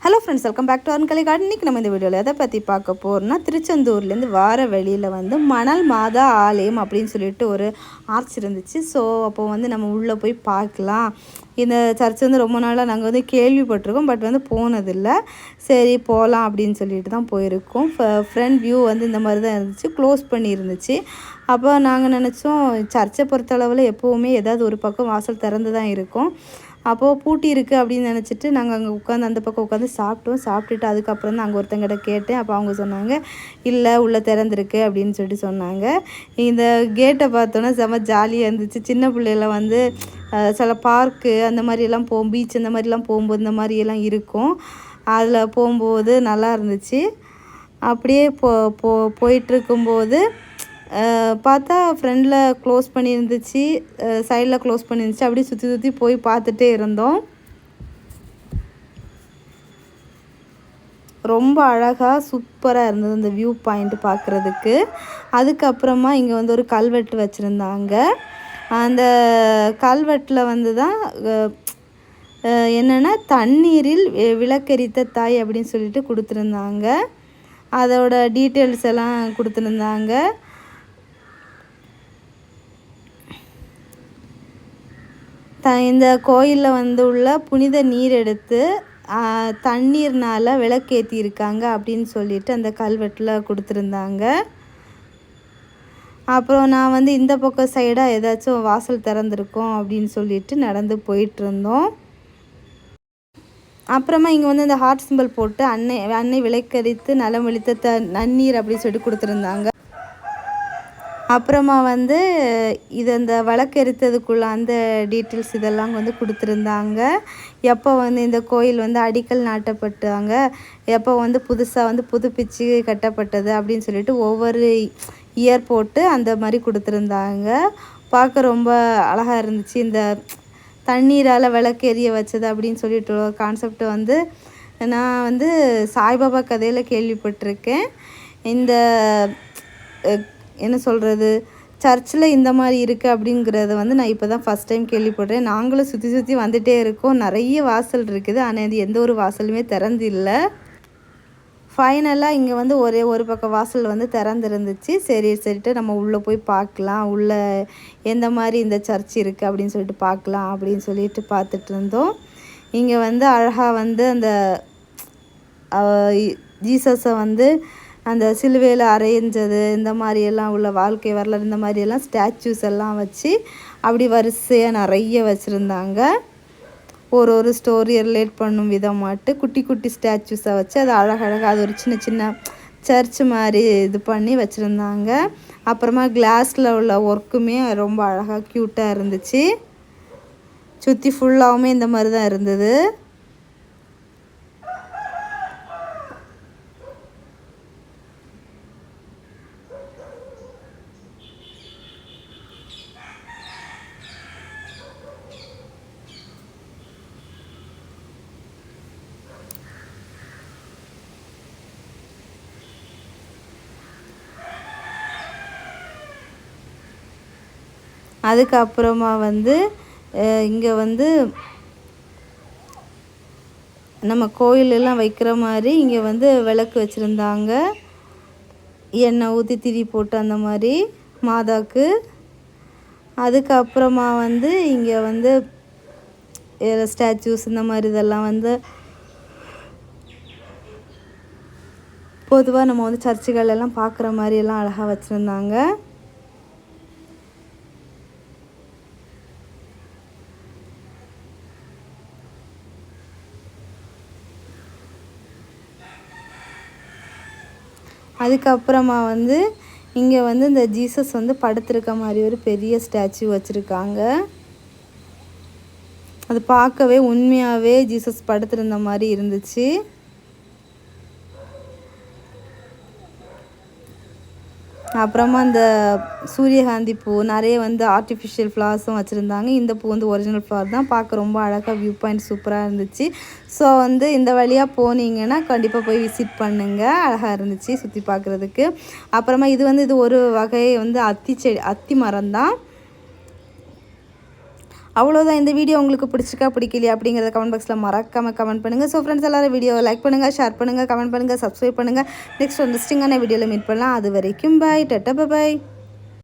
Hello friends, welcome back to Arunkalai garden. இன்றைக்கி நம்ம இந்த வீடியோவில் எதை பற்றி பார்க்க போகிறோம்னா, திருச்செந்தூர்லேருந்து வார வழியில் வந்து மணல் மாதா ஆலயம் அப்படின்னு சொல்லிட்டு ஒரு ஆர்ச் இருந்துச்சு. ஸோ அப்போது வந்து நம்ம உள்ளே போய் பார்க்கலாம். இந்த சர்ச் வந்து ரொம்ப நாளாக நாங்கள் வந்து கேள்விப்பட்டிருக்கோம், பட் வந்து போனதில்லை. சரி போகலாம் அப்படின்னு சொல்லிட்டு தான் போயிருக்கோம். ஃப்ரண்ட் வியூ வந்து இந்த மாதிரி தான் இருந்துச்சு, க்ளோஸ் பண்ணி இருந்துச்சு. அப்போ நாங்கள் நினச்சோம், சர்ச்சை பொறுத்தளவில் எப்போவுமே ஏதாவது ஒரு பக்கம் வாசல் திறந்து தான் இருக்கும். அப்போது பூட்டி இருக்குது அப்படின்னு நினச்சிட்டு நாங்கள் அங்கே உட்காந்து அந்த பக்கம் உட்காந்து சாப்பிட்டுட்டு அதுக்கப்புறம் தான் அங்கே ஒருத்தங்கிட்ட கேட்டேன். அப்போ அவங்க சொன்னாங்க, இல்லை உள்ளே திறந்துருக்கு அப்படின்னு சொல்லிட்டு சொன்னாங்க. இந்த கேட்டை பார்த்தோன்னா செம்ம ஜாலியாக இருந்துச்சு. சின்ன பிள்ளைலாம் வந்து சில பார்க்கு அந்த மாதிரியெல்லாம் பீச் அந்த மாதிரிலாம் போகும்போது இந்த மாதிரியெல்லாம் இருக்கும். அதில் போகும்போது நல்லா இருந்துச்சு. அப்படியே போயிட்டுருக்கும்போது பார்த்தா ஃப்ரண்டில் க்ளோஸ் பண்ணியிருந்துச்சு, சைடில் க்ளோஸ் பண்ணியிருந்துச்சு. அப்படியே சுற்றி போய் பார்த்துட்டே இருந்தோம். ரொம்ப அழகாக சூப்பராக இருந்தது அந்த வியூ பாயிண்ட் பார்க்குறதுக்கு. அதுக்கப்புறமா இங்கே வந்து ஒரு கல்வெட்டு வச்சுருந்தாங்க. அந்த கல்வெட்டில் வந்து தான் என்னென்னா, தண்ணீரில் விளக்கெரித்த தாய் அப்படின்னு சொல்லிட்டு கொடுத்துருந்தாங்க. அதோட டீட்டெயில்ஸ் எல்லாம் கொடுத்துருந்தாங்க. இந்த கோயிலில் வந்து உள்ள புனித நீர் எடுத்து தண்ணீர்னால் விளக்கேற்றியிருக்காங்க அப்படின்னு சொல்லிட்டு அந்த கல்வெட்டில் கொடுத்துருந்தாங்க. அப்புறம் நான் வந்து இந்த பக்கம் சைடாக ஏதாச்சும் வாசல் திறந்துருக்கோம் அப்படின்னு சொல்லிட்டு நடந்து போயிட்டுருந்தோம். அப்புறமா இங்கே வந்து இந்த ஹார்ட் சிம்பிள் போட்டு அன்னை விளக்கரித்து நலமளித்த நன்னீர் அப்படின்னு சொல்லிட்டு கொடுத்துருந்தாங்க. அப்புறமா வந்து இது அந்த வழக்கெடுத்ததுக்குள்ள அந்த டீட்டெயில்ஸ் இதெல்லாம் வந்து கொடுத்துருந்தாங்க. எப்போ வந்து இந்த கோயில் வந்து அடிக்கல் நாட்டப்பட்டாங்க, எப்போ வந்து புதுசாக வந்து புதுப்பிச்சு கட்டப்பட்டது அப்படின்னு சொல்லிட்டு ஒவ்வொரு இயர் போட்டு அந்த மாதிரி கொடுத்துருந்தாங்க. பார்க்க ரொம்ப அழகாக இருந்துச்சு. இந்த தண்ணீரால் விளக்கெரிய வச்சது அப்படின்னு சொல்லிட்டு கான்செப்ட் வந்து நான் வந்து சாய்பாபா கதையில் கேள்விப்பட்டிருக்கேன். இந்த என்ன சொல்கிறது, சர்ச்சில் இந்த மாதிரி இருக்குது அப்படிங்கிறத வந்து நான் இப்போ தான் ஃபஸ்ட் டைம் கேள்விப்படுறேன். நாங்களும் சுற்றி வந்துகிட்டே இருக்கோம். நிறைய வாசல் இருக்குது, ஆனால் இது எந்த ஒரு வாசலுமே திறந்து இல்லை. ஃபைனலாக இங்கே வந்து ஒரே ஒரு பக்கம் வாசல் வந்து திறந்துருந்துச்சு. சரிட்டு நம்ம உள்ளே போய் பார்க்கலாம், உள்ளே எந்த மாதிரி இந்த சர்ச் இருக்குது அப்படின்னு சொல்லிட்டு பார்க்கலாம் அப்படின்னு சொல்லிட்டு பார்த்துட்டு இருந்தோம். இங்கே வந்து அழகாக வந்து அந்த ஜீசஸை வந்து அந்த சிலுவையில் அரைஞ்சது இந்த மாதிரியெல்லாம் உள்ள வாழ்க்கை வரலாறு இந்த மாதிரியெல்லாம் ஸ்டாச்சூஸ் எல்லாம் வச்சு அப்படி வரிசையாக நிறைய வச்சுருந்தாங்க. ஒரு ஸ்டோரி ரிலேட் பண்ணும் விதமாட்டு குட்டி ஸ்டாச்சூஸை வச்சு அது அழகழகாக அது ஒரு சின்ன சர்ச் மாதிரி இது பண்ணி வச்சுருந்தாங்க. அப்புறமா கிளாஸில் உள்ள ஒர்க்குமே ரொம்ப அழகாக க்யூட்டாக இருந்துச்சு. சுற்றி ஃபுல்லாகவுமே இந்த மாதிரி தான் இருந்தது. அதுக்கப்புறமா வந்து இங்கே வந்து நம்ம கோயிலெல்லாம் வைக்கிற மாதிரி இங்கே வந்து விளக்கு வச்சுருந்தாங்க. எண்ணெய் ஊற்றி திரி போட்டு அந்த மாதிரி மாதாவுக்கு. அதுக்கப்புறமா வந்து இங்கே வந்து ஸ்டாச்சூஸ் இந்த மாதிரி இதெல்லாம் வந்து பொதுவாக நம்ம வந்து சர்ச்சுகளெல்லாம் பார்க்குற மாதிரியெல்லாம் அழகாக வச்சுருந்தாங்க. அதுக்கப்புறமா வந்து இங்கே வந்து இந்த ஜீசஸ் வந்து படுத்திருக்க மாதிரி ஒரு பெரிய ஸ்டாச்சு வச்சுருக்காங்க. அது பார்க்கவே உண்மையாகவே ஜீசஸ் படுத்திருந்த மாதிரி இருந்துச்சு. அப்புறமா இந்த சூரியகாந்தி பூ நிறைய வந்து ஆர்டிஃபிஷியல் ஃப்ளவர்ஸும் வச்சுருந்தாங்க. இந்த பூ வந்து ஒரிஜினல் ஃப்ளவர் தான். பார்க்க ரொம்ப அழகாக வியூ பாயிண்ட் சூப்பராக இருந்துச்சு. ஸோ வந்து இந்த வழியாக போனீங்கன்னா கண்டிப்பாக போய் விசிட் பண்ணுங்கள். அழகாக இருந்துச்சு சுற்றி பார்க்குறதுக்கு. அப்புறமா இது ஒரு வகை வந்து அத்தி மரம் தான். அவ்வளோதான். இந்த வீடியோ உங்களுக்கு பிடிச்சிருக்கா பிடிக்கலையா அப்படிங்கிறத கமெண்ட் பாக்ஸில் மறக்காமல் கமெண்ட் பண்ணுங்கள். ஸோ ஃப்ரெண்ட்ஸ் எல்லாரும் வீடியோவை லைக் பண்ணுங்கள், ஷேர் பண்ணுங்கள், கமெண்ட் பண்ணுங்கள், சப்ஸ்கிரைப் பண்ணுங்கள். நெக்ஸ்ட் இன்ட்ரெஸ்டிங்கான வீடியோவில் மீட் பண்ணலாம். அது வரைக்கும் பாய், டட்டா பாய்.